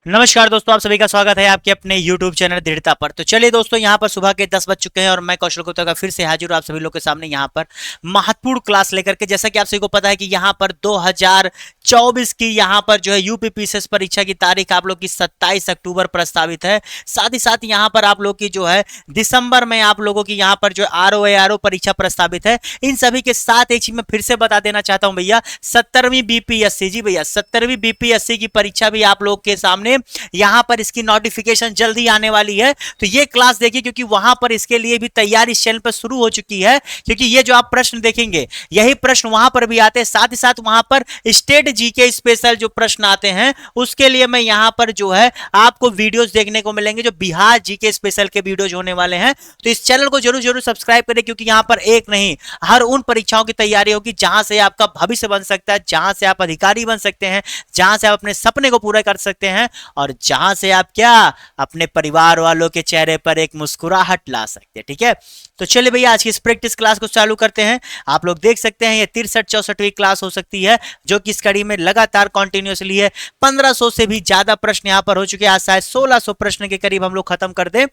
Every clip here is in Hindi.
नमस्कार दोस्तों, आप सभी का स्वागत है आपके अपने YouTube चैनल दृढ़ता पर। तो चलिए दोस्तों, यहाँ पर सुबह के 10 बज चुके हैं और मैं कौशल गुप्ता का फिर से हाजिर हूँ आप सभी लोग के सामने यहाँ पर महत्वपूर्ण क्लास लेकर के। जैसा कि आप सभी को पता है कि यहाँ पर 2024 की यहाँ पर जो है यूपी पीसीएस परीक्षा की तारीख आप लोग की 27 अक्टूबर प्रस्तावित है। साथ ही साथ यहाँ पर आप लोग की जो है दिसंबर में आप लोगों की यहाँ पर जो RO परीक्षा प्रस्तावित है। इन सभी के साथ एक चीज मैं फिर से बता देना चाहता हूँ भैया, 17वीं बीपीएससी, जी भैया 17वीं बीपीएससी की परीक्षा भी आप लोग के सामने यहां पर इसकी नोटिफिकेशन जल्दी आने वाली है। तो ये क्लास देखिए, क्योंकि वहां पर इसके लिए भी तैयारी इस चैनल पर शुरू हो चुकी है। क्योंकि ये जो आप प्रश्न देखेंगे यही प्रश्न वहां पर भी आते हैं। साथ ही साथ वहां पर स्टेट जीके स्पेशल जो प्रश्न आते हैं उसके लिए मैं यहां पर जो है आपको वीडियोस देखने को मिलेंगे, जो बिहार जीके स्पेशल के वीडियोज होने वाले हैं। तो इस चैनल को जरूर जरूर सब्सक्राइब करें, क्योंकि यहां पर एक नहीं हर उन परीक्षाओं की तैयारी होगी जहां से आपका भविष्य बन सकता है, जहां से आप अधिकारी बन सकते हैं, जहां से आप अपने सपने को पूरा कर सकते हैं और जहां से आप क्या अपने परिवार वालों के चेहरे पर एक मुस्कुराहट ला सकते हैं। ठीक है, तो चलिए भैया आज की इस प्रैक्टिस क्लास को चालू करते हैं। आप लोग देख सकते हैं ये 63-64वीं क्लास हो सकती है, जो कि इस कड़ी में लगातार कॉन्टिन्यूसली है। 1500 से भी ज्यादा प्रश्न यहां पर हो चुके हैं। आज शायद 1600 प्रश्न के करीब हम लोग खत्म कर दें।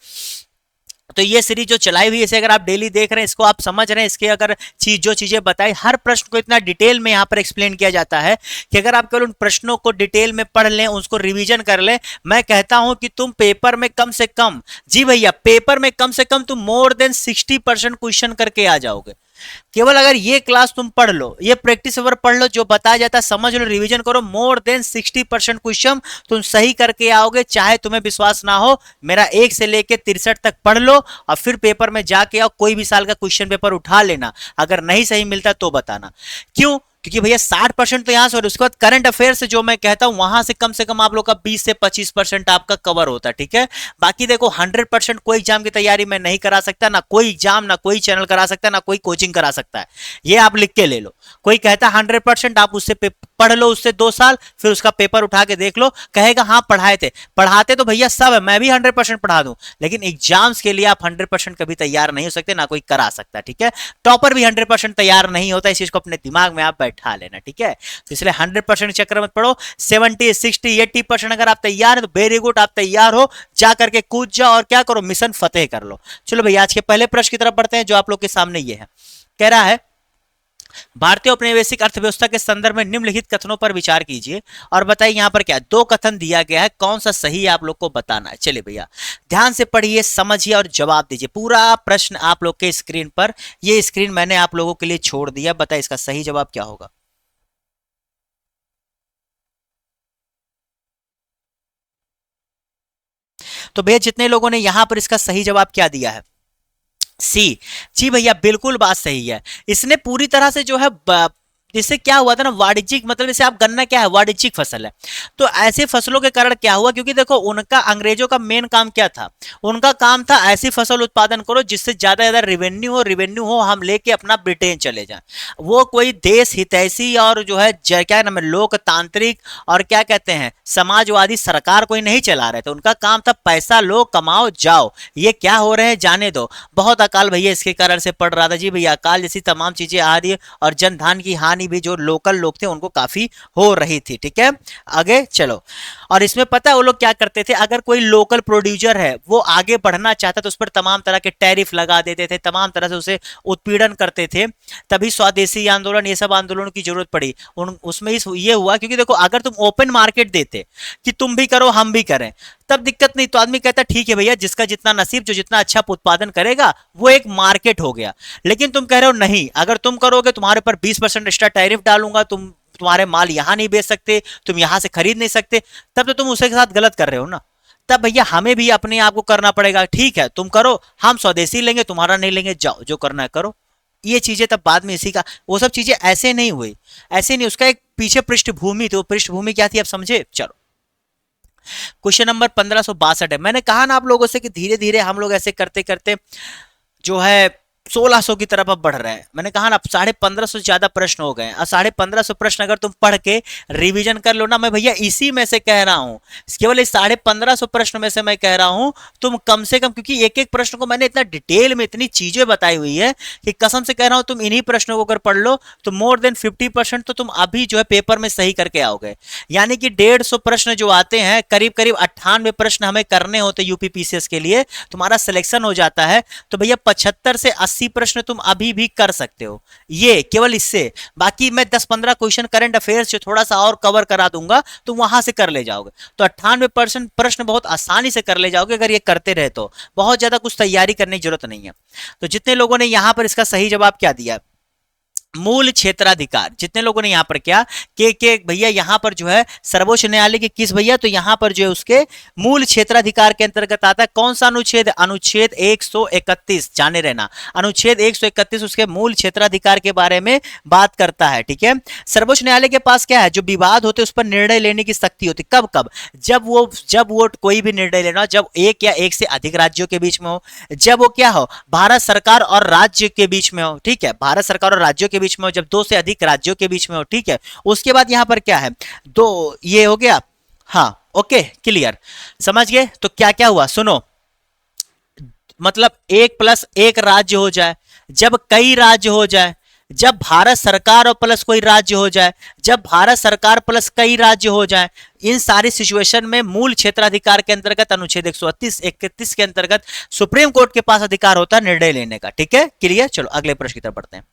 तो ये सीरीज जो चलाई हुई है, इसे अगर आप डेली देख रहे हैं, इसको आप समझ रहे हैं, इसके अगर जो चीजें बताई, हर प्रश्न को इतना डिटेल में यहाँ पर एक्सप्लेन किया जाता है कि अगर आप केवल उन प्रश्नों को डिटेल में पढ़ लें, उसको रिवीजन कर लें, मैं कहता हूं कि तुम पेपर में कम से कम, जी भैया पेपर में कम से कम तुम मोर देन 60% क्वेश्चन करके आ जाओगे। केवल अगर ये क्लास तुम पढ़ लो, ये प्रैक्टिस ओवर पढ़ लो, जो बताया जाता है समझ लो, रिवीजन करो, मोर देन 60% क्वेश्चन तुम सही करके आओगे। चाहे तुम्हें विश्वास ना हो, मेरा 1 से लेके 63 तक पढ़ लो और फिर पेपर में जाके आओ, कोई भी साल का क्वेश्चन पेपर उठा लेना। अगर नहीं सही मिलता तो बताना। क्यों? क्योंकि भैया 60% तो यहां से, और उसके बाद करंट अफेयर से जो मैं कहता हूं वहां से कम आप लोग का 20 से 25% आपका कवर होता है। ठीक है, बाकी देखो 100% कोई एग्जाम की तैयारी मैं नहीं करा सकता, ना कोई एग्जाम, ना कोई चैनल करा सकता है, ना कोई कोचिंग करा सकता है। ये आप लिख के ले लो। कोई कहता है 100%, आप उससे पढ़ लो उससे 2 साल, फिर उसका पेपर उठा के देख लो, कहेगा हाँ पढ़ाए थे। पढ़ाते तो भैया सब है, मैं भी 100% पढ़ा दूं, लेकिन एग्जाम्स के लिए आप 100% कभी तैयार नहीं हो सकते, ना कोई करा सकता। ठीक है, टॉपर भी 100% तैयार नहीं होता, इस चीज को अपने दिमाग में आप बैठा लेना। ठीक है, तो इसलिए 100% चक्कर मत पड़ो। 70, 60, 80% अगर आप तैयार हैं तो वेरी गुड, आप तैयार हो, जा करके कूद जाओ और क्या करो, मिशन फतेह कर लो। चलो भैया आज के पहले प्रश्न की तरफ बढ़ते हैं, जो आप लोग के सामने ये है। कह रहा है, भारतीय औपनिवेशिक अर्थव्यवस्था के संदर्भ में निम्नलिखित कथनों पर विचार कीजिए और बताइए। यहां पर क्या 2 कथन दिया गया है, कौन सा सही है आप लोग को बताना है। चलिए भैया ध्यान से पढ़िए, समझिए और जवाब दीजिए। पूरा प्रश्न आप लोग के स्क्रीन पर, ये स्क्रीन मैंने आप लोगों के लिए छोड़ दिया। बताइए इसका सही जवाब क्या होगा। तो भैया जितने लोगों ने यहां पर इसका सही जवाब क्या दिया है, सी, जी भैया बिल्कुल बात सही है। इसने पूरी तरह से जो है जिससे क्या हुआ था ना, वाणिज्यिक, मतलब जैसे आप गन्ना क्या है, वाणिज्यिक फसल है। तो ऐसे फसलों के कारण क्या हुआ, क्योंकि देखो उनका, अंग्रेजों का मेन काम क्या था, उनका काम था ऐसी फसल उत्पादन करो जिससे ज्यादा रिवेन्यू हो, हम लेके अपना ब्रिटेन चले जाएं। वो कोई देश हितैषी और जो है क्या नाम है, लोकतांत्रिक और क्या कहते हैं समाजवादी सरकार कोई नहीं चला रहे थे। उनका काम था पैसा लो, कमाओ, जाओ। ये क्या हो रहे हैं जाने दो। बहुत अकाल भैया इसके कारण से पड़ रहा था, जी भैया अकाल जैसी तमाम चीजें आ रही है और जनधन की हानि भी जो लोकल लोग थे उनको काफी हो रही थी। ठीक है, आगे चलो। और इसमें पता है वो लोग क्या करते थे, अगर कोई लोकल प्रोड्यूसर है वो आगे बढ़ना चाहता तो उस पर तमाम तरह के टैरिफ लगा देते थे, तमाम तरह से उसे उत्पीड़न करते थे। तभी स्वदेशी आंदोलन, ये सब आंदोलनों की जरूरत पड़ी। उसमें ये हुआ, क्योंकि देखो अगर तुम ओपन मार्केट देते कि तुम भी करो हम भी करें, तब दिक्कत नहीं, तो आदमी कहता ठीक है भैया जिसका जितना नसीब, जो जितना अच्छा उत्पादन करेगा वो एक मार्केट हो गया। लेकिन तुम कह रहे हो नहीं, अगर तुम करोगे तुम्हारे पर 20% एक्स्ट्रा टैरिफ डालूंगा, तुम्हारे माल यहां नहीं बेच सकते, तुम यहां से खरीद नहीं सकते, तब तो तुम उसके साथ गलत कर रहे हो ना। तब भैया हमें भी अपने आप को करना पड़ेगा, ठीक है तुम करो, हम स्वदेशी लेंगे, तुम्हारा नहीं लेंगे, जाओ जो करना है करो। ये चीजें तब बाद में इसी का, वो सब चीजें ऐसे नहीं हुई, ऐसे नहीं, उसका एक पीछे पृष्ठभूमि, तो पृष्ठभूमि क्या थी आप समझे। चलो क्वेश्चन नंबर 1562 है। मैंने कहा ना आप लोगों से कि धीरे धीरे हम लोग ऐसे करते करते जो है 1600 की तरफ अब बढ़ रहे हैं। मैंने कहा ना 1550 से ज्यादा प्रश्न हो गए, और 1550 प्रश्न अगर तुम पढ़ के रिवीजन कर लो ना, मैं भैया इसी में से कह रहा हूं, केवल इस 1550 प्रश्न में से मैं कह रहा हूं तुम कम से कम, क्योंकि एक एक प्रश्न को मैंने इतना डिटेल में इतनी चीजें बताई हुई है कि कसम से कह रहा हूं तुम इन्हीं प्रश्नों को अगर पढ़ लो तो मोर देन 50% तो तुम अभी जो है पेपर में सही करके आओगे। यानी कि 150 प्रश्न जो आते हैं, करीब करीब 98 प्रश्न हमें करने होते यूपीपीसीएस के लिए, तुम्हारा सिलेक्शन हो जाता है। तो भैया 75 से 80 प्रश्न तुम अभी भी कर सकते हो, ये केवल इससे। बाकी मैं 10-15 क्वेश्चन करंट अफेयर्स जो थोड़ा सा और कवर करा दूंगा तो वहां से कर ले जाओगे, तो 98% प्रश्न बहुत आसानी से कर ले जाओगे अगर ये करते रहे तो। बहुत ज्यादा कुछ तैयारी करने की जरूरत नहीं है। तो जितने लोगों ने यहां पर इसका सही जवाब क्या दिया, मूल क्षेत्राधिकार, जितने लोगों ने यहां पर क्या के भैया यहां पर जो है सर्वोच्च न्यायालय के किस भैया, तो यहां पर जो है उसके मूल क्षेत्राधिकार के अंतर्गत आता है कौन सा अनुच्छेद, अनुच्छेद 131, जाने रहना, अनुच्छेद 131 उसके मूल क्षेत्राधिकार के बारे में बात करता है। ठीक है, सर्वोच्च न्यायालय के पास क्या है, जो विवाद होते उस पर निर्णय लेने की शक्ति होती। कब कब, जब वो कोई भी निर्णय लेना, जब एक या एक से अधिक राज्यों के बीच में हो, जब वो क्या हो, भारत सरकार और राज्य के बीच में हो। ठीक है, भारत सरकार और राज्यों के बीच में हो, जब दो से अधिक राज्यों के बीच में हो। ठीक है, उसके बाद यहां पर क्या है, दो, ये हो गया, हाँ ओके क्लियर, समझ गए। तो क्या क्या हुआ सुनो, मतलब 1+1 राज्य हो जाए, जब कई राज्य हो जाए, जब भारत सरकार और प्लस कोई राज्य हो जाए, जब भारत सरकार प्लस कई राज्य हो जाए, इन सारी सिचुएशन में मूल क्षेत्राधिकार के अंतर्गत अनुच्छेद 131 के अंतर्गत सुप्रीम कोर्ट के पास अधिकार होता है निर्णय लेने का। ठीक है क्लियर, चलो अगले प्रश्न की तरफ बढ़ते हैं।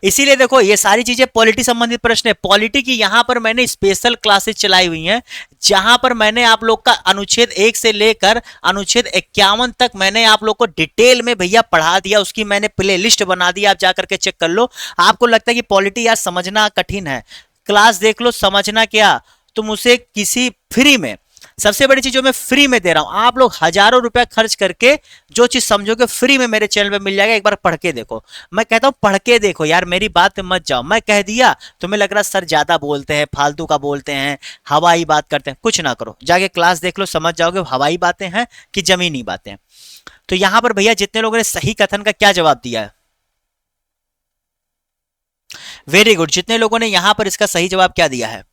इसीलिए देखो ये सारी चीजें पॉलिटी संबंधित प्रश्न है। पॉलिटी की यहां पर मैंने स्पेशल क्लासेस चलाई हुई हैं, जहां पर मैंने आप लोग का अनुच्छेद 1 से लेकर अनुच्छेद 51 तक मैंने आप लोग को डिटेल में भैया पढ़ा दिया, उसकी मैंने प्ले लिस्ट बना दी, आप जाकर के चेक कर लो। आपको लगता है कि पॉलिटी यार समझना कठिन है, क्लास देख लो, समझना क्या, तुम उसे किसी फ्री में, सबसे बड़ी चीज जो मैं फ्री में दे रहा हूं, आप लोग हजारों रुपया खर्च करके जो चीज समझोगे फ्री में मेरे चैनल पे मिल जाएगा, एक बार पढ़ के देखो। मैं कहता हूं पढ़ के देखो यार, मेरी बात पे मत जाओ। मैं कह दिया तुम्हें लग रहा सर ज्यादा बोलते हैं, फालतू का बोलते हैं, हवाई बात करते हैं, कुछ ना करो, जाके क्लास देख लो, समझ जाओगे हवाई बातें हैं कि जमीनी बातें। तो यहां पर भैया जितने लोगों ने सही कथन का क्या जवाब दिया है, वेरी गुड, जितने लोगों ने यहां पर इसका सही जवाब क्या दिया है,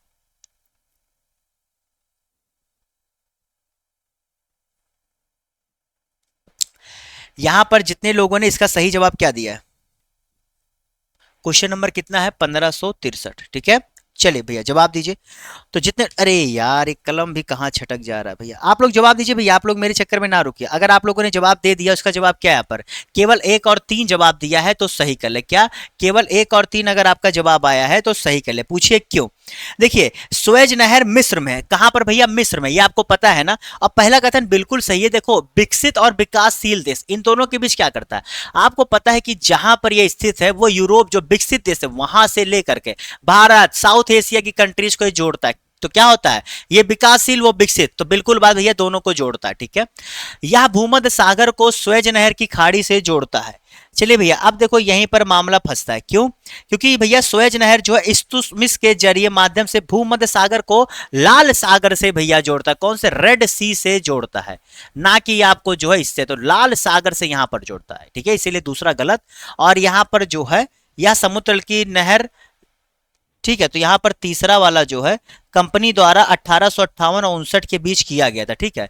यहां पर जितने लोगों ने इसका सही जवाब क्या दिया है, क्वेश्चन नंबर कितना है 1563। ठीक है, चलिए भैया जवाब दीजिए। तो जितने, अरे यार एक कलम भी कहाँ छटक जा रहा है भैया, आप लोग जवाब दीजिए भैया, आप लोग मेरे चक्कर में ना रुकिए। अगर आप लोगों ने जवाब दे दिया, उसका जवाब क्या है, यहाँ पर केवल 1 और 3 जवाब दिया है तो सही कर ले। क्या, केवल 1 और 3 अगर आपका जवाब आया है तो सही कर ले, पूछिए क्यों। देखिए स्वेज नहर मिस्र में है, कहां पर भैया, मिस्र में, ये आपको पता है ना। और पहला कथन बिल्कुल सही है। देखो विकसित और विकासशील देश, इन दोनों के बीच क्या करता है, आपको पता है कि जहां पर यह स्थित है वो यूरोप जो विकसित देश है वहां से लेकर के भारत, साउथ एशिया की कंट्रीज को जोड़ता है। तो क्या होता है, ये विकासशील वो विकसित, तो बिल्कुल बात भैया दोनों को जोड़ता है। ठीक है, यह भूमध्य सागर को स्वेज नहर की खाड़ी से जोड़ता है। चलिए भैया अब देखो यहीं पर मामला फंसता है, क्यों, क्योंकि भैया स्वेज नहर जो है इस्तुमिस के जरिए माध्यम से भूमध्य सागर को लाल सागर से भैया जोड़ता है, कौन से, रेड सी से जोड़ता है, ना कि आपको जो है इससे, तो लाल सागर से यहां पर जोड़ता है। ठीक है, इसीलिए दूसरा गलत। और यहां पर जो है यह समुद्र की नहर, ठीक है, तो यहां पर तीसरा वाला जो है कंपनी द्वारा 1858 और 59 के बीच किया गया था। ठीक है,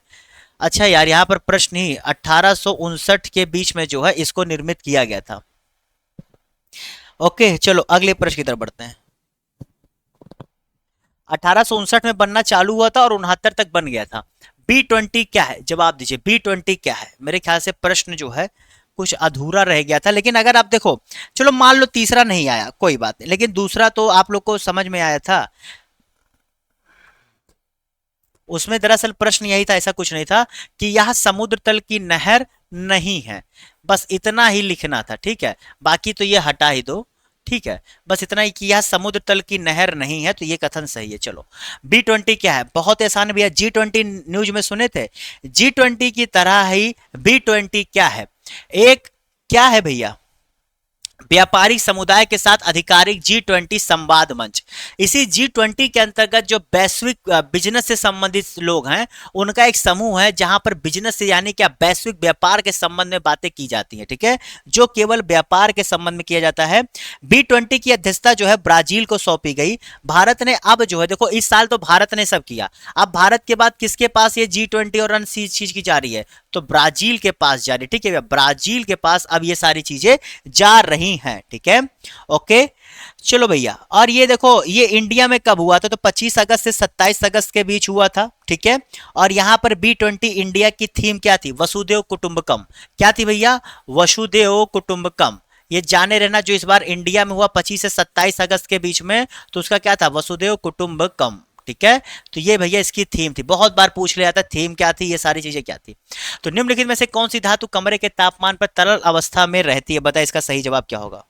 अच्छा यार यहाँ पर प्रश्न ही 1859 के बीच में जो है इसको निर्मित किया गया था। ओके चलो अगले प्रश्न की तरफ बढ़ते हैं। 1859 में बनना चालू हुआ था और 69 तक बन गया था। B20 क्या है, जवाब दीजिए, B20 क्या है। मेरे ख्याल से प्रश्न जो है कुछ अधूरा रह गया था, लेकिन अगर आप देखो, चलो मान लो तीसरा नहीं आया कोई बात नहीं, लेकिन दूसरा तो आप लोग को समझ में आया था। उसमें दरअसल प्रश्न यही था, ऐसा कुछ नहीं था कि यह समुद्र तल की नहर नहीं है, बस इतना ही लिखना था। ठीक है, बाकी तो ये हटा ही दो। ठीक है, बस इतना ही कि यह समुद्र तल की नहर नहीं है, तो ये कथन सही है। चलो B20 क्या है, बहुत आसान भैया, G20 न्यूज में सुने थे, G20 की तरह ही B20 क्या है, एक क्या है भैया, व्यापारिक समुदाय के साथ आधिकारिक G20 संवाद मंच। इसी G20 के अंतर्गत जो वैश्विक बिजनेस से संबंधित लोग हैं उनका एक समूह है जहां पर बिजनेस से यानी क्या वैश्विक व्यापार के संबंध में बातें की जाती हैं, ठीक है, जो केवल व्यापार के संबंध में किया जाता है। B20 की अध्यक्षता जो है ब्राजील को सौंपी गई। भारत ने अब जो है देखो इस साल तो भारत ने सब किया, अब भारत के बाद किसके पास ये G20 और अन्य चीज की जा रही है, तो ब्राजील के पास जा रही है, ठीक है, ब्राजील के पास अब ये सारी चीजें जा रही हैं, ठीक है, ओके। चलो भैया, और ये देखो ये इंडिया में कब हुआ था, तो 25 अगस्त से 27 अगस्त के बीच हुआ था, ठीक है। और यहां पर B20 इंडिया की थीम क्या थी, वसुदेव कुटुंबकम। क्या थी भैया, वसुदेव कुटुंबकम। ये जाने रहना जो इस बार इंडिया में हुआ 25 से 27 अगस्त के बीच में, तो उसका क्या था, वसुदेव कुटुंबकम, ठीक है। तो ये भैया इसकी थीम थी, बहुत बार पूछ लिया था थीम क्या थी, ये सारी चीजें क्या थी। तो निम्नलिखित में से कौन सी धातु कमरे के तापमान पर तरल अवस्था में रहती है, बताए इसका सही जवाब क्या होगा।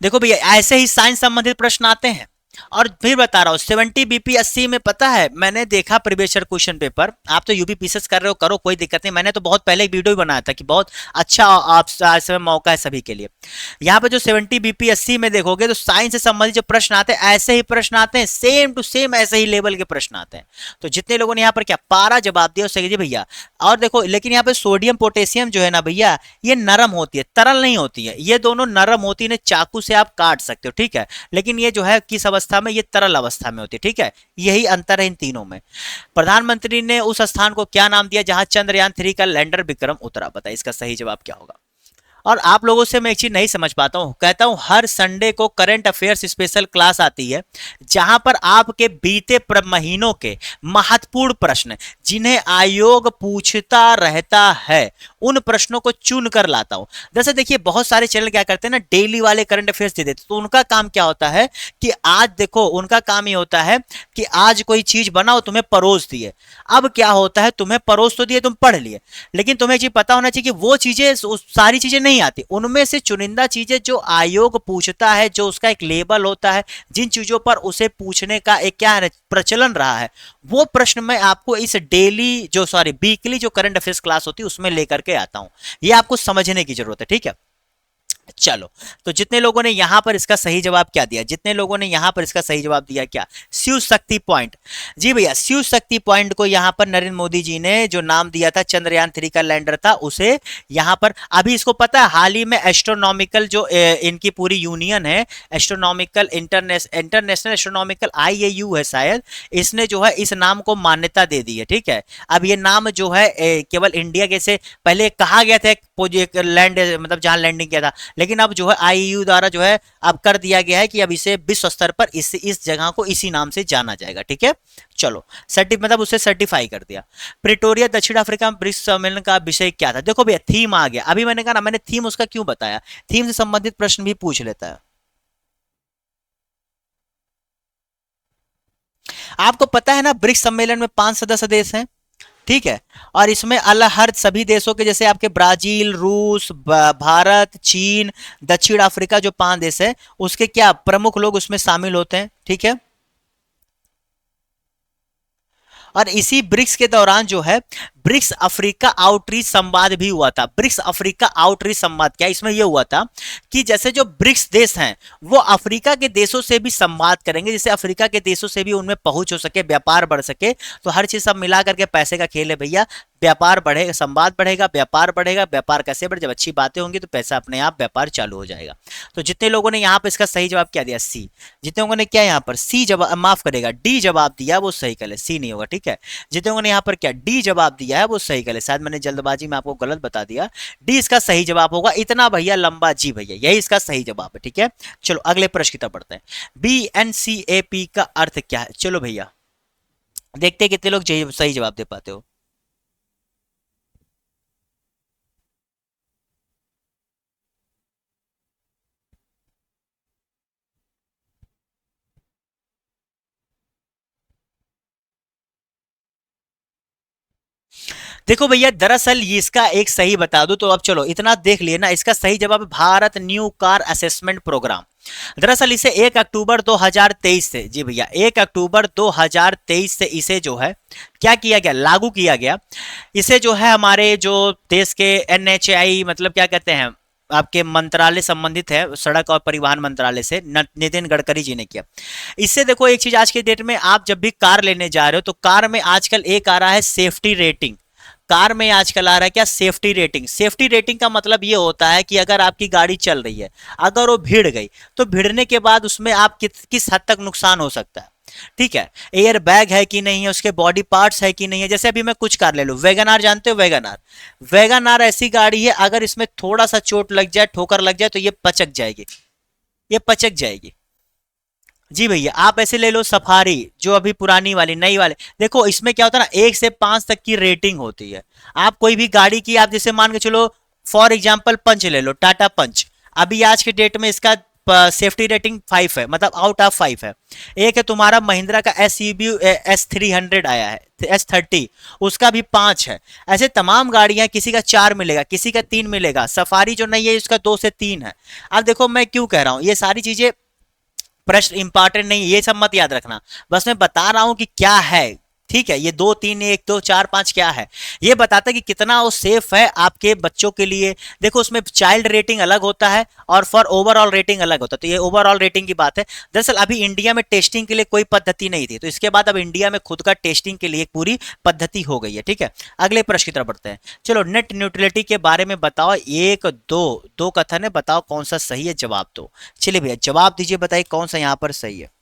देखो भैया ऐसे ही साइंस संबंधित प्रश्न आते हैं, और फिर बता रहा हूं 70 बीपी 80 में पता है मैंने देखा प्रीवियस ईयर क्वेश्चन पेपर, आप तो यूपी पीसेस कर रहे हो, करो कोई दिक्कत नहीं, मैंने तो बहुत पहले एक वीडियो भी बनाया था कि बहुत अच्छा आप आज समय मौका है सभी के लिए। यहाँ पे जो 70 बीपी 80 में देखोगे तो साइंस से संबंधित जो प्रश्न आते हैं ऐसे ही प्रश्न आते हैं, सेम टू सेम ऐसे ही लेवल के प्रश्न आते हैं। तो जितने लोगों ने यहाँ पर क्या पारा जवाब दिया सही जी भैया। और देखो लेकिन यहाँ पे सोडियम पोटेशियम जो है ना भैया ये नरम होती है, तरल नहीं होती है, ये दोनों नरम होती है, चाकू से आप काट सकते हो, ठीक है, लेकिन ये जो है किस अवस्था में, ये तरल अवस्था में होती है, ठीक है, यही अंतर है इन तीनों में। प्रधानमंत्री ने उस स्थान को क्या नाम दिया जहां चंद्रयान 3 का लैंडर विक्रम उतरा, बताइए इसका सही जवाब क्या होगा। और आप लोगों से मैं एक चीज नहीं समझ पाता हूं, कहता हूं हर संडे को करंट अफेयर्स स्पेशल क्लास आती है जहां पर आपके बीते महीनों के महत्वपूर्ण प्रश्न जिन्हें आयोग पूछता रहता है उन प्रश्नों को चुन कर लाता हूं। जैसे देखिए बहुत सारे चैनल क्या करते हैं ना, डेली वाले करंट अफेयर्स दे देते, तो उनका काम क्या होता है कि आज देखो उनका काम ये होता है कि आज कोई चीज बनाओ तुम्हें परोस दिए। अब क्या होता है, तुम्हें परोस तो दिए, तुम पढ़ लिए, लेकिन तुम्हें चीज पता होना चाहिए कि वो चीजें सारी चीजें नहीं आती, उनमें से चुनिंदा चीजें जो आयोग पूछता है, जो उसका एक लेबल होता है, जिन चीजों पर उसे पूछने का एक क्या है प्रचलन रहा है, वो प्रश्न मैं आपको इस डेली जो सॉरी वीकली जो करंट अफेयर्स क्लास होती है उसमें लेकर के आता हूं। ये आपको समझने की जरूरत है, ठीक है। चलो, तो जितने लोगों ने यहां पर इसका सही जवाब क्या दिया, जितने लोगों ने यहां पर इसका सही जवाब दिया क्या, शिव शक्ति पॉइंट। जी भैया शिव शक्ति पॉइंट को यहां पर नरेंद्र मोदी जी ने जो नाम दिया था, चंद्रयान 3 का लैंडर था उसे यहां पर, अभी इसको पता है हाल ही में एस्ट्रोनॉमिकल जो इनकी पूरी यूनियन है, एस्ट्रोनॉमिकल इंटरनेशनल एस्ट्रोनॉमिकल IAU है शायद, इसने जो है इस नाम को मान्यता दे दी है, ठीक है। अब ये नाम जो है केवल इंडिया के से पहले कहा गया था एक लैंड मतलब जहां लैंडिंग किया था, लेकिन अब जो है IAU द्वारा जो है अब कर दिया गया है कि अब इसे विश्व स्तर पर इस जगह को इसी नाम से जाना जाएगा, ठीक है। चलो मतलब उसे सर्टिफाई कर दिया। प्रिटोरिया दक्षिण अफ्रीका में ब्रिक्स सम्मेलन का विषय क्या था, देखो भैया थीम आ गया, अभी मैंने कहा ना, मैंने थीम उसका क्यों बताया, थीम से संबंधित प्रश्न भी पूछ लेता है। आपको पता है ना ब्रिक्स सम्मेलन में 5 सदस्य देश हैं, ठीक है, और इसमें अलग हर सभी देशों के जैसे आपके ब्राजील, रूस, भारत, चीन, दक्षिण अफ्रीका जो 5 देश है उसके क्या प्रमुख लोग उसमें शामिल होते हैं, ठीक है। और इसी ब्रिक्स के दौरान जो है ब्रिक्स अफ्रीका आउटरीच संवाद भी हुआ था। ब्रिक्स अफ्रीका आउटरीच संवाद क्या, इसमें यह हुआ था कि जैसे जो ब्रिक्स देश हैं वो अफ्रीका के देशों से भी संवाद करेंगे, जैसे अफ्रीका के देशों से भी उनमें पहुंच हो सके, व्यापार बढ़ सके, तो हर चीज सब मिला करके पैसे का खेल है भैया। व्यापार बढ़ेगा, संवाद बढ़ेगा, व्यापार बढ़ेगा, व्यापार कैसे बढ़े, जब अच्छी बातें होंगी तो पैसा अपने आप व्यापार चालू हो जाएगा। तो जितने लोगों ने यहाँ पर इसका सही जवाब क्या दिया, सी, जितने लोगों ने क्या यहाँ पर सी जवाब, माफ करेगा डी जवाब दिया वो सही कर ले, सी नहीं होगा, ठीक है। जितने लोगों ने यहाँ पर क्या डी जवाब दिया है वो सही कर ले, शायद मैंने जल्दबाजी में आपको गलत बता दिया, डी इसका सही जवाब होगा। इतना भैया लंबा जी भैया यही इसका सही जवाब है, ठीक है। चलो अगले प्रश्न की तरफ बढ़ते हैं। BNCAP का अर्थ क्या है, चलो भैया देखते हैं कितने लोग सही जवाब दे पाते हो। देखो भैया दरअसल ये इसका एक सही बता दूं तो अब चलो इतना देख लिए ना, इसका सही जवाब है Bharat new car assessment programme. दरअसल इसे 1 अक्टूबर 2023 से, जी भैया 1 अक्टूबर 2023 से इसे जो है क्या किया गया, लागू किया गया। इसे जो है हमारे जो देश के NHAI मतलब क्या कहते हैं आपके मंत्रालय संबंधित है, सड़क और परिवहन मंत्रालय से नितिन गडकरी जी ने किया। इससे देखो एक चीज, आज के डेट में आप जब भी कार लेने जा रहे हो तो कार में आजकल एक आ रहा है सेफ्टी रेटिंग। कार में आजकल आ रहा है क्या, सेफ्टी रेटिंग। सेफ्टी रेटिंग का मतलब ये होता है कि अगर आपकी गाड़ी चल रही है, अगर वो भिड़ गई तो भिड़ने के बाद उसमें आप किस हद तक नुकसान हो सकता है, ठीक है। एयर बैग है कि नहीं है, उसके बॉडी पार्ट्स है कि नहीं है। जैसे अभी मैं कुछ कार ले लूं, वैगन आर जानते हो, वैगन आर, वैगन आर ऐसी गाड़ी है अगर इसमें थोड़ा सा चोट लग जाए, ठोकर लग जाए तो ये पचक जाएगी, ये पचक जाएगी। जी भैया आप ऐसे ले लो सफारी, जो अभी पुरानी वाली, नई वाले, देखो इसमें क्या होता है ना, 1 से 5 तक की रेटिंग होती है। आप कोई भी गाड़ी की, आप जैसे मान के चलो फॉर एग्जांपल पंच ले लो, टाटा पंच, अभी आज के डेट में इसका सेफ्टी रेटिंग 5 है, मतलब आउट ऑफ 5 है। एक है तुम्हारा महिंद्रा का SUV S300 आया है, S30, उसका भी 5 है। ऐसे तमाम गाड़ियां, किसी का 4 मिलेगा, किसी का 3 मिलेगा। सफारी जो नहीं है उसका 2 से 3 है। अब देखो मैं क्यों कह रहा हूं, ये सारी चीजें प्रश्न इंपॉर्टेंट नहीं, ये सब मत याद रखना, बस मैं बता रहा हूं कि क्या है, ठीक है। ये 2 3 1 2 4 5 क्या है, ये बताता है कि कितना वो सेफ है आपके बच्चों के लिए। देखो उसमें चाइल्ड रेटिंग अलग होता है और फॉर ओवरऑल रेटिंग अलग होता है, तो ये ओवरऑल रेटिंग की बात है। दरअसल अभी इंडिया में टेस्टिंग के लिए कोई पद्धति नहीं थी, तो इसके बाद अब इंडिया में खुद का टेस्टिंग के लिए एक पूरी पद्धति हो गई है, ठीक है। अगले प्रश्न की तरफ बढ़ते हैं। चलो नेट न्यूट्रलिटी के बारे में बताओ, एक दो कथन है, बताओ कौन सा सही है, जवाब दो। चलिए भैया जवाब दीजिए, बताइए कौन सा यहां पर सही है।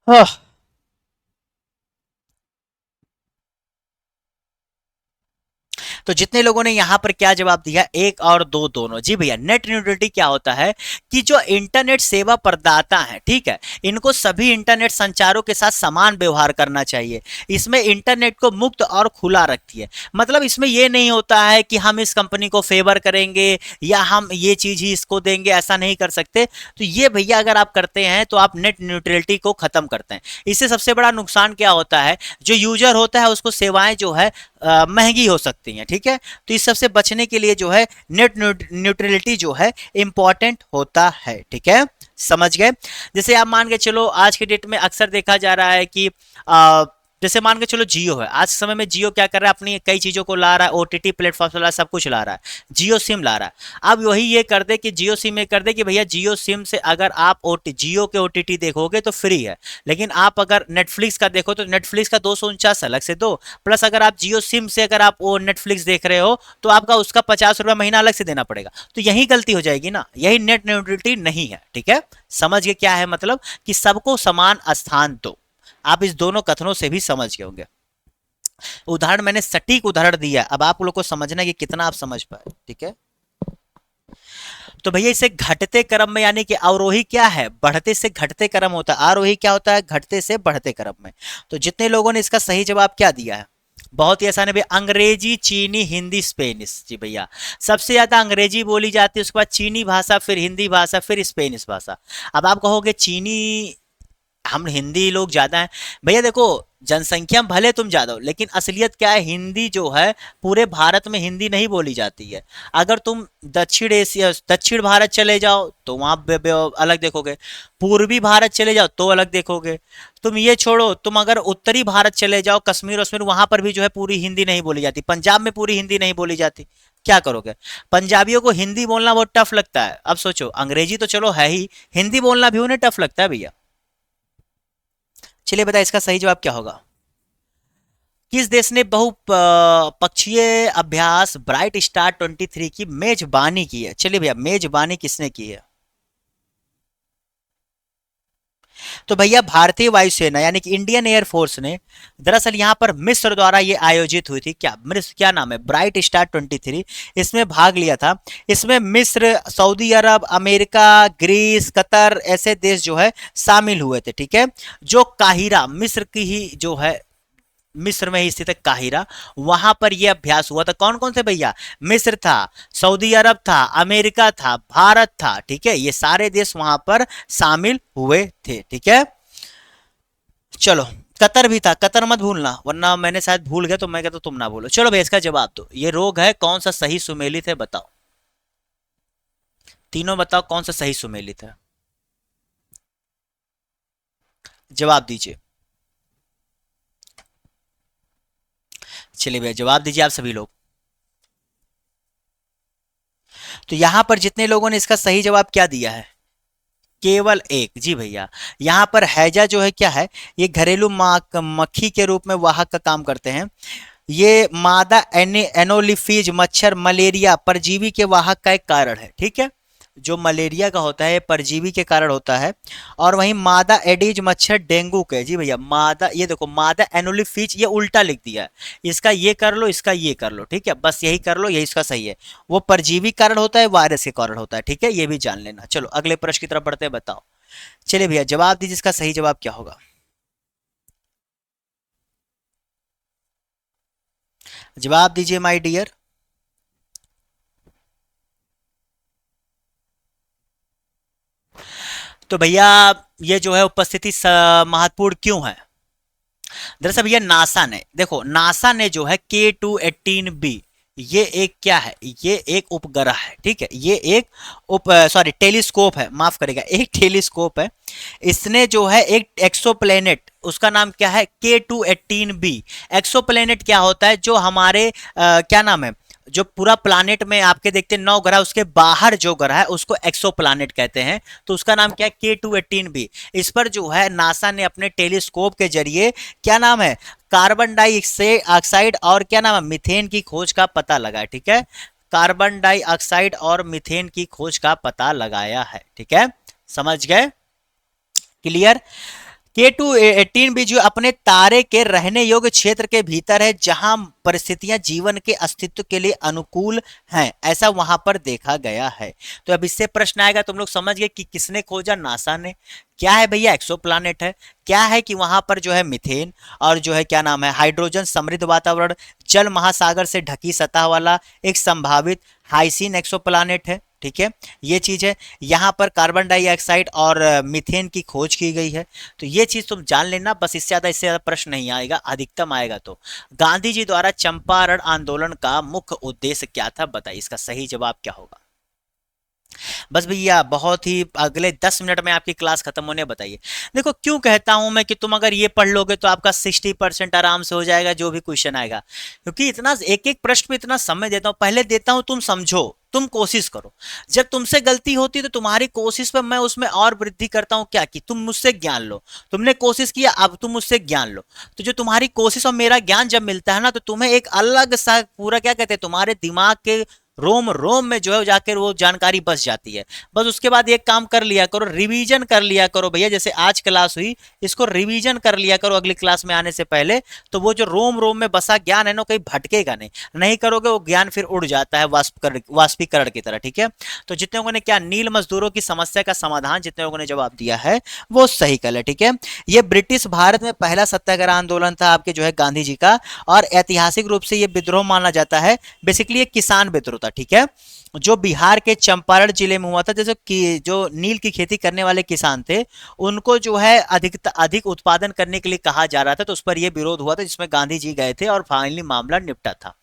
हाँ, तो जितने लोगों ने यहां पर क्या जवाब दिया, 1 और 2 दोनों, जी भैया। नेट न्यूट्रलिटी क्या होता है कि जो इंटरनेट सेवा प्रदाता है, ठीक है, इनको सभी इंटरनेट संचारों के साथ समान व्यवहार करना चाहिए। इसमें इंटरनेट को मुक्त और खुला रखती है। मतलब इसमें यह नहीं होता है कि हम इस कंपनी को फेवर करेंगे या हम ये चीज ही इसको देंगे, ऐसा नहीं कर सकते। तो ये भैया अगर आप करते हैं तो आप नेट न्यूट्रलिटी को खत्म करते हैं। इससे सबसे बड़ा नुकसान क्या होता है, जो यूजर होता है उसको सेवाएं जो है महंगी हो सकती हैं, ठीक है। तो इस सबसे बचने के लिए जो है नेट न्यूट्रलिटी जो है इंपॉर्टेंट होता है, ठीक है, समझ गए। जैसे आप मान के चलो आज के डेट में अक्सर देखा जा रहा है कि जैसे मान के चलो जियो है, आज के समय में जियो क्या कर रहा है, अपनी कई चीजों को ला रहा है, OTT प्लेटफॉर्म ला रहा है, सब कुछ ला रहा है, जियो सिम ला रहा है। अब वही ये कर दे कि जियो सिम ये कर दे कि भैया जियो सिम से अगर आप जियो के OTT देखोगे तो फ्री है, लेकिन आप अगर नेटफ्लिक्स का देखो तो नेटफ्लिक्स का 249 अलग से दो, प्लस अगर आप जियो सिम से अगर आप वो नेटफ्लिक्स देख रहे हो तो आपका उसका 50 रुपया महीना अलग से देना पड़ेगा। तो यही गलती हो जाएगी ना, यही नेट न्यूट्रलिटी नहीं है, ठीक है। समझ गए क्या है मतलब, कि सबको समान स्थान दो। आप इस दोनों कथनों से भी समझ गए होंगे। उदाहरण मैंने सटीक उदाहरण दिया, अब आप लोग को समझना कि कितना आप समझ पाए, ठीक है। तो भैया इसे घटते क्रम में, यानी कि अवरोही क्या है, बढ़ते से घटते क्रम होता है, आरोही क्या होता है, घटते से बढ़ते क्रम में। तो जितने लोगों ने इसका सही जवाब क्या दिया है, बहुत ही आसान है भैया, अंग्रेजी, चीनी, हिंदी, स्पेनिश। जी भैया सबसे ज्यादा अंग्रेजी बोली जाती है, उसके बाद चीनी भाषा, फिर हिंदी भाषा, फिर स्पेनिश भाषा। अब आप कहोगे चीनी, हम हिंदी लोग ज्यादा हैं, भैया देखो जनसंख्या में भले तुम ज्यादा हो, लेकिन असलियत क्या है, हिंदी जो है पूरे भारत में हिंदी नहीं बोली जाती है। अगर तुम दक्षिण एशिया, दक्षिण भारत चले जाओ तो वहां अलग देखोगे, पूर्वी भारत चले जाओ तो अलग देखोगे। तुम ये छोड़ो, तुम अगर उत्तरी भारत चले जाओ, कश्मीर वश्मीर, वहां पर भी जो है पूरी हिंदी नहीं बोली जाती, पंजाब में पूरी हिंदी नहीं बोली जाती। क्या करोगे, पंजाबियों को हिंदी बोलना बहुत टफ लगता है। अब सोचो अंग्रेजी तो चलो है ही, हिंदी बोलना भी उन्हें टफ लगता है भैया। चलिए बताइए इसका सही जवाब क्या होगा। किस देश ने बहु पक्षीय अभ्यास ब्राइट स्टार 23 की मेजबानी की है। चलिए भैया मेजबानी किसने की है, तो भैया भारतीय वायुसेना यानी कि इंडियन एयरफोर्स ने। दरअसल यहां पर मिस्र द्वारा ये आयोजित हुई थी, क्या मिस्र, क्या नाम है, ब्राइट स्टार 23, इसमें भाग लिया था। इसमें मिस्र, सऊदी अरब, अमेरिका, ग्रीस, कतर ऐसे देश जो है शामिल हुए थे, ठीक है। जो काहिरा, मिस्र की ही जो है, मिस्र में ही स्थित है काहिरा, वहां पर यह अभ्यास हुआ था। कौन कौन से भैया, मिस्र था, सऊदी अरब था, अमेरिका था, भारत था, ठीक है, ये सारे देश वहां पर शामिल हुए थे, ठीक है। चलो कतर भी था, कतर मत भूलना वरना मैंने शायद भूल गया तो मैं कहता तुम ना बोलो। चलो भाई इसका जवाब दो, ये रोग है कौन सा सही सुमेलित है बताओ, तीनों बताओ कौन सा सही सुमेलित है, जवाब दीजिए। चलिए भैया जवाब दीजिए आप सभी लोग। तो यहां पर जितने लोगों ने इसका सही जवाब क्या दिया है, केवल एक। जी भैया, यहाँ पर हैजा जो है क्या है, ये घरेलू मक्खी के रूप में वाहक का काम करते हैं। ये मादा एनोलिफीज मच्छर मलेरिया परजीवी के वाहक का एक कारण है, ठीक है। जो मलेरिया का होता है ये परजीवी के कारण होता है। और वहीं मादा एडीज मच्छर डेंगू के। जी भैया मादा, ये देखो मादा एनोलिफीज, ये उल्टा लिख दिया है, इसका ये कर लो इसका ये कर लो, ठीक है, बस यही कर लो, यही इसका सही है। वो परजीवी कारण होता है, वायरस के कारण होता है, ठीक है, ये भी जान लेना। चलो अगले प्रश्न की तरफ बढ़ते हैं, बताओ। चलिए भैया जवाब दीजिए, इसका सही जवाब क्या होगा, जवाब दीजिए माय डियर। तो भैया ये जो है उपस्थिति महत्वपूर्ण क्यों है, दरअसल भैया नासा ने, देखो नासा ने जो है K218b, ये एक क्या है, ये एक उपग्रह है, ठीक है, ये एक टेलीस्कोप है, माफ करेगा, एक टेलीस्कोप है। इसने जो है एक एक्सोप्लेनेट, उसका नाम क्या है K218b। एक्सोप्लेनेट क्या होता है, जो हमारे क्या नाम है, जो पूरा प्लानेट में आपके देखते हैं 9 ग्रह, उसके बाहर जो ग्रह है उसको एक्सोप्लानेट कहते हैं, तो उसका नाम क्या है K218b। इस पर जो है नासा ने अपने टेलीस्कोप के जरिए क्या नाम है, कार्बन डाइऑक्साइड और क्या नाम है मीथेन की खोज का पता लगाया, ठीक है, कार्बन डाइऑक्साइड और मीथेन की खोज का पता लगाया है, ठीक है, समझ गए, क्लियर। K218b जो अपने तारे के रहने योग्य क्षेत्र के भीतर है, जहां परिस्थितियां जीवन के अस्तित्व के लिए अनुकूल हैं, ऐसा वहां पर देखा गया है। तो अब इससे प्रश्न आएगा, तुम लोग समझ गए कि किसने खोजा, नासा ने। क्या है भैया, एक्सोप्लैनेट है। क्या है कि वहां पर जो है मीथेन और जो है क्या नाम है हाइड्रोजन समृद्ध वातावरण, जल महासागर से ढकी सतह वाला एक संभावित हाइसीन एक्सोप्लैनेट है, ठीक है, ये चीज है। यहाँ पर कार्बन डाइऑक्साइड और मीथेन की खोज की गई है, तो ये चीज तुम जान लेना, बस इससे ज्यादा प्रश्न नहीं आएगा, अधिकतम आएगा। तो गांधी जी द्वारा चंपारण आंदोलन का मुख्य उद्देश्य क्या था, बताइए, इसका सही जवाब क्या होगा। बस भैया बहुत ही अगले 10 मिनट में आपकी क्लास खत्म होने, बताइए। देखो क्यों कहता हूं मैं कि तुम अगर ये पढ़ लोगे तो आपका 60% आराम से हो जाएगा, जो भी क्वेश्चन आएगा, क्योंकि इतना एक एक प्रश्न पे इतना समय देता हूं, पहले देता हूं तुम समझो, तुम कोशिश करो, जब तुमसे गलती होती है तो तुम्हारी कोशिश पर मैं उसमें और वृद्धि करता हूं, क्या कि तुम मुझसे ज्ञान लो, तुमने कोशिश किया अब तुम मुझसे ज्ञान लो, तो जो तुम्हारी कोशिश और मेरा ज्ञान जब मिलता है ना, तो तुम्हें एक अलग सा पूरा क्या कहते हैं, तुम्हारे दिमाग के रोम रोम में जो है जाकर वो जानकारी बस जाती है। बस उसके बाद एक काम कर लिया करो, रिवीजन कर लिया करो भैया, जैसे आज क्लास हुई इसको रिवीजन कर लिया करो अगली क्लास में आने से पहले, तो वो जो रोम रोम में बसा ज्ञान है ना कहीं भटकेगा नहीं, नहीं करोगे वो ज्ञान फिर उड़ जाता है वाष्पीकरण की तरह, ठीक है। तो जितने लोगों ने क्या नील मजदूरों की समस्या का समाधान जितने लोगों ने जवाब दिया है वो सही कल है, ठीक है। ये ब्रिटिश भारत में पहला सत्याग्रह आंदोलन था आपके जो है गांधी जी का, और ऐतिहासिक रूप से ये विद्रोह माना जाता है, बेसिकली एक किसान विद्रोह था, ठीक है, जो बिहार के चंपारण जिले में हुआ था। जैसे कि जो नील की खेती करने वाले किसान थे उनको जो है अधिक उत्पादन करने के लिए कहा जा रहा था, तो उस पर यह विरोध हुआ था, जिसमें गांधी जी गए थे और फाइनली मामला निपटा था।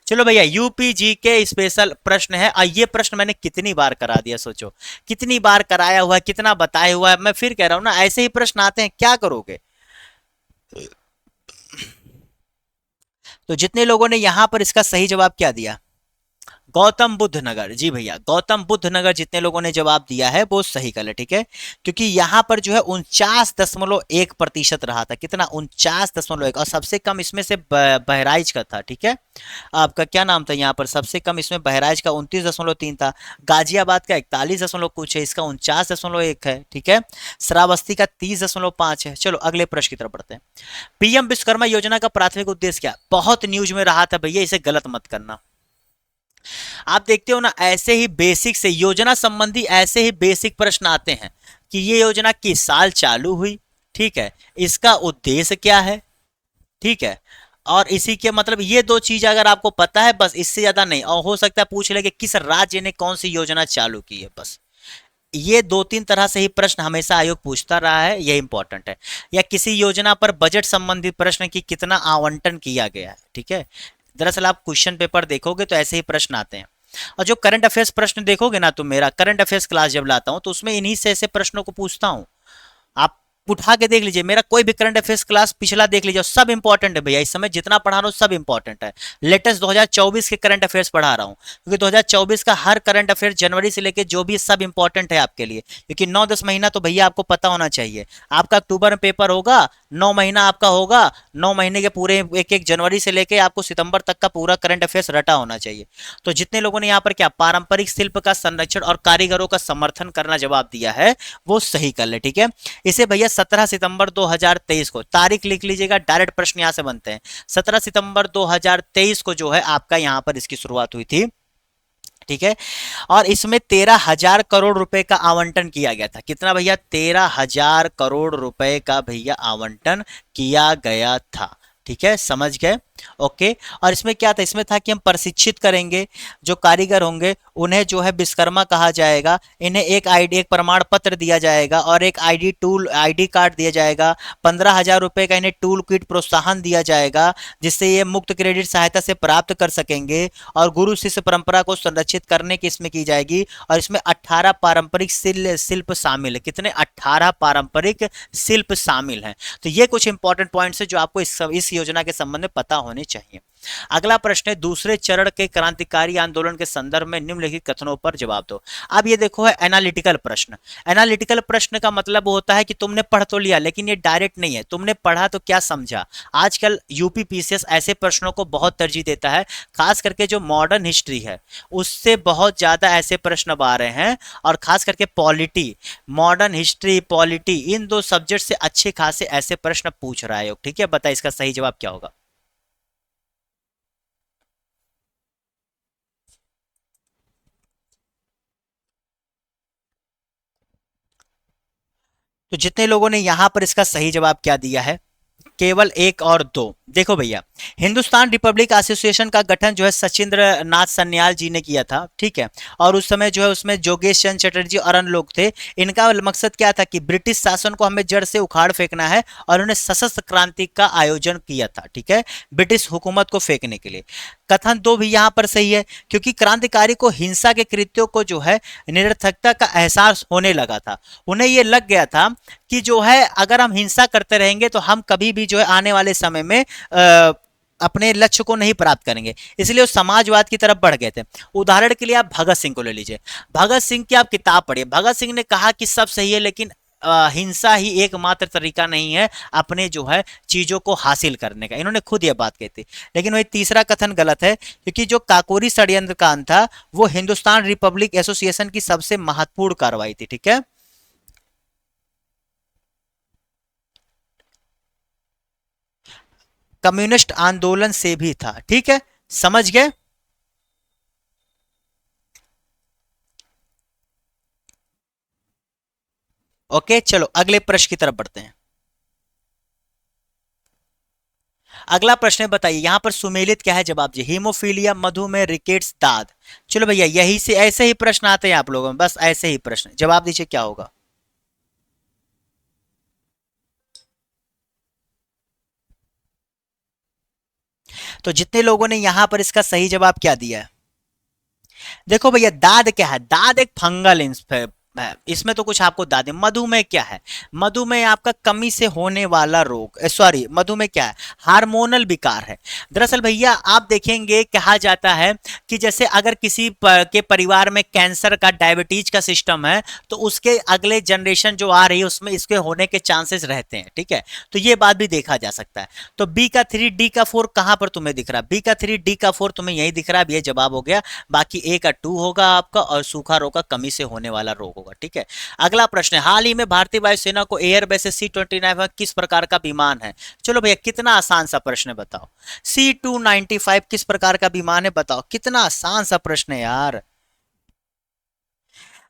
चलो भैया यूपीजी के स्पेशल प्रश्न है, और ये प्रश्न मैंने कितनी बार करा दिया, सोचो कितनी बार कराया हुआ है, कितना बताया हुआ है, मैं फिर कह रहा हूं ना, ऐसे ही प्रश्न आते हैं, क्या करोगे। तो जितने लोगों ने यहां पर इसका सही जवाब क्या दिया, गौतम बुद्ध नगर, जी भैया गौतम बुद्ध नगर जितने लोगों ने जवाब दिया है वो सही कल है, ठीक है, क्योंकि यहां पर जो है 49.1% रहा था, कितना 49.1, और सबसे कम इसमें से बहराइच का था, ठीक है, आपका क्या नाम था यहाँ पर, सबसे कम इसमें बहराइच का 29.3 था, गाजियाबाद का 41 कुछ है, इसका 49.1 है, ठीक है, श्रावस्ती का 30.5 है। चलो अगले प्रश्न की तरफ बढ़ते हैं। पीएम विश्वकर्मा योजना का प्राथमिक उद्देश्य क्या, बहुत न्यूज में रहा था भैया, इसे गलत मत करना। आप देखते हो ना ऐसे ही बेसिक से योजना संबंधी ऐसे ही बेसिक प्रश्न आते हैं कि ये योजना किस साल चालू हुई, ठीक है, इसका उद्देश्य क्या है, ठीक है, और इसी के मतलब ये दो चीज अगर आपको पता है बस, इससे ज्यादा नहीं, और हो सकता है पूछ ले कि किस राज्य ने कौन सी योजना चालू की है, बस ये दो तीन तरह से ही प्रश्न हमेशा आयोग पूछता रहा है, ये इंपॉर्टेंट है। या किसी योजना पर बजट संबंधित प्रश्न की कितना आवंटन किया गया है, ठीक है। दरअसल आप क्वेश्चन पेपर देखोगे तो ऐसे ही प्रश्न आते हैं। और जो करंट अफेयर्स प्रश्न देखोगे ना, तो मेरा करंट अफेयर्स क्लास जब लाता हूं तो उसमें इन्हीं से ऐसे प्रश्नों को पूछता हूं। आप उठा के देख लीजिए, मेरा कोई भी करंट अफेयर्स क्लास पिछला देख लीजिए, सब इंपॉर्टेंट है भैया। इस समय जितना पढ़ा रहा हूँ सब इंपॉर्टेंट है। लेटेस्ट 2024 के करंट अफेयर्स पढ़ा रहा हूँ, क्योंकि 2024 का हर करंट अफेयर जनवरी से लेके जो भी सब इंपॉर्टेंट है आपके लिए, क्योंकि 9-10 महीना तो भैया आपको पता होना चाहिए। आपका अक्टूबर में पेपर होगा, 9 महीना आपका होगा, 9 महीने के पूरे एक एक जनवरी से लेके आपको सितंबर तक का पूरा करंट अफेयर्स रटा होना चाहिए। तो जितने लोगों ने यहाँ पर क्या पारंपरिक शिल्प का संरक्षण और कारीगरों का समर्थन करना जवाब दिया है, वो सही कर ले, ठीक है। इसे भैया 17 सितंबर 2023 को तारीख लिख लीजिएगा, डायरेक्ट प्रश्न यहां से बनते हैं। 17 सितंबर 2023 को जो है आपका यहां पर इसकी शुरुआत हुई थी, ठीक है। और इसमें 13,000 करोड़ रुपए का आवंटन किया गया था। कितना भैया? 13,000 करोड़ रुपए का भैया आवंटन किया गया था, ठीक है, समझ गए। ओके। और इसमें क्या था? इसमें था कि हम प्रशिक्षित करेंगे जो कारीगर होंगे, उन्हें जो है विश्वकर्मा कहा जाएगा। इन्हें एक आईडी, एक प्रमाण पत्र दिया जाएगा और एक आईडी कार्ड दिया जाएगा। 15,000 रुपए का इन्हें टूल किट प्रोत्साहन दिया जाएगा, जिससे ये मुक्त क्रेडिट सहायता से प्राप्त कर सकेंगे। और गुरु शिष्य परंपरा को संरक्षित करने की इसमें की जाएगी। और इसमें 18 पारंपरिक शिल्प शामिल है। कितने? 18 पारंपरिक शिल्प शामिल हैं। तो ये कुछ इंपॉर्टेंट पॉइंट्स है जो आपको इस योजना के संबंध में पता होने चाहिए। अगला प्रश्न है, दूसरे चरण के क्रांतिकारी आंदोलन के संदर्भ में निम्नलिखित कथनों पर जवाब दो। अब ये देखो है एनालिटिकल प्रश्न। एनालिटिकल प्रश्न का मतलब होता है कि तुमने पढ़ तो लिया, लेकिन ये डायरेक्ट नहीं है। तुमने पढ़ा तो क्या समझा। आजकल यूपी पीसीएस ऐसे प्रश्नों को बहुत तरजीह देता है, खास करके जो मॉडर्न हिस्ट्री है उससे बहुत ज्यादा ऐसे प्रश्न आ रहे हैं। और खास करके पॉलिटी, मॉडर्न हिस्ट्री, पॉलिटी, इन दो सब्जेक्ट से अच्छे खासे ऐसे प्रश्न पूछ रहा है। ठीक है, बता इसका सही जवाब क्या होगा। तो जितने लोगों ने यहां पर इसका सही जवाब क्या दिया है, केवल एक और दो। देखो भैया, हिंदुस्तान रिपब्लिक एसोसिएशन का गठन जो है सचिंद्र नाथ सन्याल जी ने किया था, ठीक है। और उस समय जो है उसमें जोगेश चंद्र चटर्जी और अन्य लोग थे। इनका मकसद क्या था कि ब्रिटिश शासन को हमें जड़ से उखाड़ फेंकना है, और उन्होंने सशस्त्र क्रांति का आयोजन किया था, ठीक है, ब्रिटिश हुकूमत को फेंकने के लिए। कथन दो भी यहां पर सही है, क्योंकि क्रांतिकारी को हिंसा के कृत्यों को जो है निरर्थकता का एहसास होने लगा था। उन्हें यह लग गया था कि जो है अगर हम हिंसा करते रहेंगे तो हम कभी भी जो है आने वाले समय में अपने लक्ष्य को नहीं प्राप्त करेंगे। इसलिए वो समाजवाद की तरफ बढ़ गए थे। उदाहरण के लिए आप भगत सिंह को ले लीजिए। भगत सिंह की आप किताब पढ़िए। भगत सिंह ने कहा कि सब सही है, लेकिन हिंसा ही एकमात्र तरीका नहीं है अपने जो है चीजों को हासिल करने का। इन्होंने खुद यह बात कही थी। लेकिन वही तीसरा कथन गलत है, क्योंकि जो काकोरी षड्यंत्र कांड था वो हिंदुस्तान रिपब्लिक एसोसिएशन की सबसे महत्वपूर्ण कार्रवाई थी, ठीक है। कम्युनिस्ट आंदोलन से भी था, ठीक है, समझ गए। ओके, चलो अगले प्रश्न की तरफ बढ़ते हैं। अगला प्रश्न बताइए, यहां पर सुमेलित क्या है जवाब जी। हीमोफीलिया, मधुमेह, रिकेट्स, दाद। चलो भैया, यही से ऐसे ही प्रश्न आते हैं आप लोगों में, बस ऐसे ही प्रश्न। जवाब दीजिए क्या होगा। तो जितने लोगों ने यहां पर इसका सही जवाब क्या दिया है, देखो भैया, दाद क्या है? दाद एक फंगल है। इसमें तो कुछ आपको दाद। मधुमेह क्या है? मधुमेह आपका कमी से होने वाला रोग, सॉरी, मधुमेह क्या है? हार्मोनल विकार है। दरअसल भैया आप देखेंगे, कहा जाता है कि जैसे अगर किसी के परिवार में कैंसर का, डायबिटीज का सिस्टम है, तो उसके अगले जनरेशन जो आ रही है उसमें इसके होने के चांसेस रहते हैं, ठीक है। तो ये बात भी देखा जा सकता है। तो बी का 3, डी का 4 कहां पर तुम्हें दिख रहा है? बी का 3, डी का 4 तुम्हें यही दिख रहा है। ये जवाब हो गया। बाकी ए का 2 होगा आपका, और सूखा रोग का कमी से होने वाला रोग होगा, ठीक है। अगला प्रश्न है, हाल ही में भारतीय वायुसेना को एयरबेस C-29 किस प्रकार का विमान है? चलो भैया, कितना आसान सा प्रश्न है, बताओ। C-295 किस प्रकार का विमान है, बताओ। कितना आसान सा प्रश्न है यार।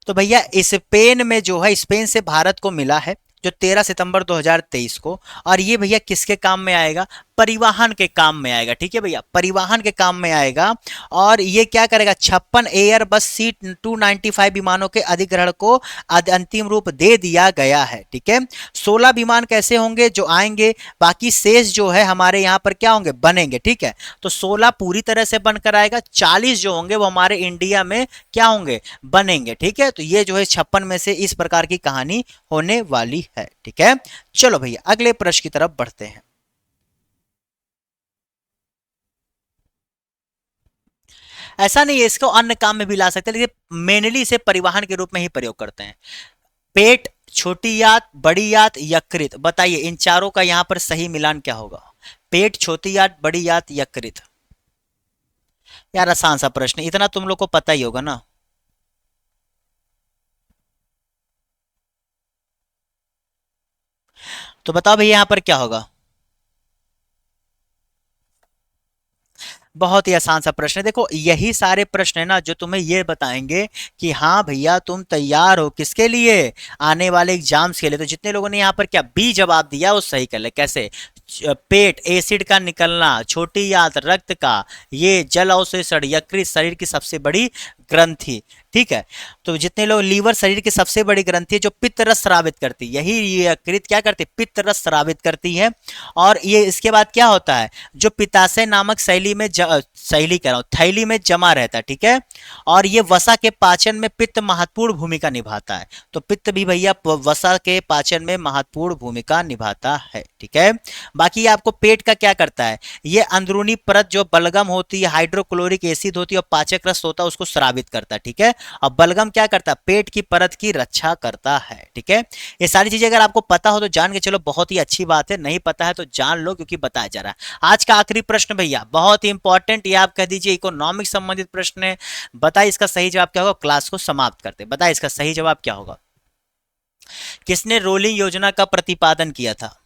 तो भैया स्पेन में जो है, स्पेन से भारत को मिला है जो 13 सितंबर 2023 को। और ये भैया किसके काम में आएगा? परिवहन के काम में आएगा। ठीक है भैया, परिवहन के काम में आएगा। और ये क्या करेगा, 56 एयरबस C295 विमानों के अधिग्रहण को अंतिम रूप दे दिया गया है। ठीक है, 16 विमान कैसे होंगे जो आएंगे, बाकी शेष जो है हमारे यहाँ पर क्या होंगे, बनेंगे। ठीक है, तो 16 पूरी तरह से बनकर आएगा, 40 जो होंगे वो हमारे इंडिया में क्या होंगे, बनेंगे। ठीक है, तो ये जो है 56 में से इस प्रकार की कहानी होने वाली है। ठीक है, चलो भैया अगले प्रश्न की तरफ बढ़ते हैं। ऐसा नहीं है, इसको अन्य काम में भी ला सकते हैं, लेकिन मेनली इसे परिवहन के रूप में ही प्रयोग करते हैं। पेट, छोटी यात, बड़ी यात, यकृत, बताइए इन चारों का यहां पर सही मिलान क्या होगा। पेट, छोटी यात, बड़ी यात, यकृत। यार आसान सा प्रश्न, इतना तुम लोग को पता ही होगा ना। तो बताओ भैया यहां पर क्या होगा। बहुत ही आसान सा प्रश्न है। देखो यही सारे प्रश्न है ना जो तुम्हें ये बताएंगे कि हाँ भैया तुम तैयार हो किसके लिए, आने वाले एग्जाम्स के लिए। तो जितने लोगों ने यहाँ पर क्या बी जवाब दिया वो सही कर ले। कैसे, पेट एसिड का निकलना, छोटी आंत रक्त का, ये जल अवशोषण, यकृत शरीर की सबसे बड़ी ग्रंथि। ठीक है, तो जितने लोग, लीवर शरीर की सबसे बड़ी ग्रंथि है जो पित्त रस स्रावित करती है, यही यकृत क्या करती है, पित्त रस स्रावित करती है। और ये इसके बाद क्या होता है, जो पित्ताशय नामक शैली में शैली कह रहा हूं, थैली में जमा रहता है। ठीक है, और ये वसा के पाचन में पित्त महत्वपूर्ण भूमिका निभाता है। तो पित्त भी भैया वसा के पाचन में महत्वपूर्ण भूमिका निभाता है। ठीक है, बाकी आपको पेट का क्या करता है, ये अंदरूनी परत जो बलगम होती है, हाइड्रोक्लोरिक एसिड होती है और पाचक रस होता है उसको स्रावित करता है। ठीक है, और बलगम क्या करता है, पेट की परत की रक्षा करता है। ठीक है, ये सारी चीजें अगर आपको पता हो तो जान के चलो, बहुत ही अच्छी बात है। नहीं पता है तो जान लो क्योंकि बताया जा रहा है। आज का आखिरी प्रश्न भैया बहुत ही इंपॉर्टेंट, ये आप कह दीजिए इकोनॉमिक संबंधित प्रश्न है। बताइए इसका सही जवाब क्या होगा, क्लास को समाप्त करते। बताइए इसका सही जवाब क्या होगा। किसने रोलिंग योजना का प्रतिपादन किया था।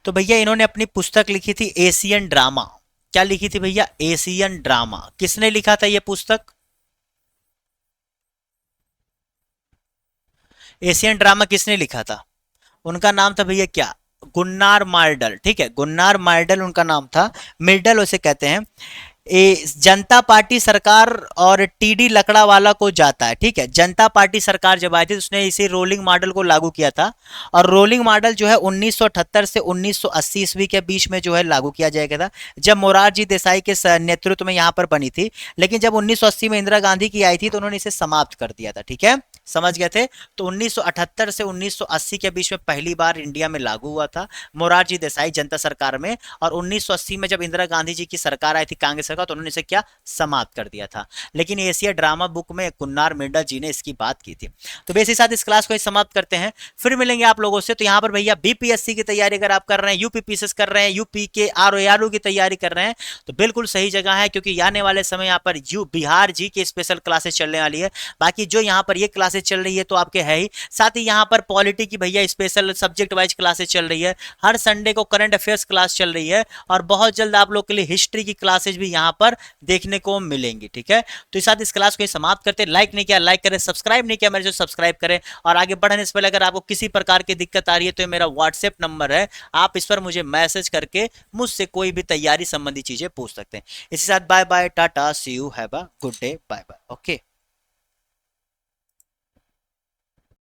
तो भैया इन्होंने अपनी पुस्तक लिखी थी एशियन ड्रामा। क्या लिखी थी भैया, एशियन ड्रामा। किसने लिखा था यह पुस्तक, एशियन ड्रामा किसने लिखा था। उनका नाम था भैया क्या, गुन्नार मार्डल। ठीक है, गुन्नार मार्डल उनका नाम था, मिर्डल उसे कहते हैं। जनता पार्टी सरकार और टीडी लकड़ावाला को जाता है। ठीक है, जनता पार्टी सरकार जब आई थी उसने इसी रोलिंग मॉडल को लागू किया था। और रोलिंग मॉडल जो है 1978 से 1980 ईस्वी के बीच में जो है लागू किया जाएगा था, जब मोरारजी देसाई के नेतृत्व में यहाँ पर बनी थी। लेकिन जब 1980 में इंदिरा गांधी की आई थी तो उन्होंने इसे समाप्त कर दिया था। ठीक है, समझ गए थे। तो 1978 से 1980 के बीच में पहली बार इंडिया में लागू हुआ था मोरारजी देसाई जनता सरकार में। और 1980 में जब इंदिरा गांधी जी की सरकार आई थी, कांग्रेस सरकार, तो उन्होंने इसे क्या समाप्त कर दिया था। लेकिन एशिया ड्रामा बुक में कुन्नार मिर्डल जी ने इसकी बात की थी। तो बेस साथ इस क्लास को समाप्त करते हैं, फिर मिलेंगे आप लोगों से। तो यहाँ पर भैया बीपीएससी की तैयारी अगर आप कर रहे हैं, यूपीपीसीएस कर रहे हैं, यूपी के आरओ की तैयारी कर रहे हैं, तो बिल्कुल सही जगह है। क्योंकि आने वाले समय यहाँ पर बिहार जी की स्पेशल क्लासेस चलने वाली है। बाकी जो यहाँ पर ये क्लासेस चल रही है तो आपके है ही, साथ ही यहाँ पर पॉलिटी की भैया स्पेशल सब्जेक्ट वाइज क्लासेस चल रही है। हर संडे को करंट अफेयर्स क्लास चल रही है। और बहुत जल्द आप लोग के लिए हिस्ट्री की क्लासेस भी यहाँ पर देखने को मिलेंगी। ठीक है, तो इस साथ इस क्लास को समाप्त करते। लाइक नहीं किया लाइक करें, सब्सक्राइब नहीं किया मेरे जो सब्सक्राइब करें। और आगे बढ़ने से पहले अगर आपको किसी प्रकार की दिक्कत आ रही है तो मेरा व्हाट्सएप नंबर है, आप इस पर मुझे मैसेज करके मुझसे कोई भी तैयारी संबंधी चीजें पूछ सकते हैं। इसी साथ bye bye, tata, see you, have a good day, bye bye, okay.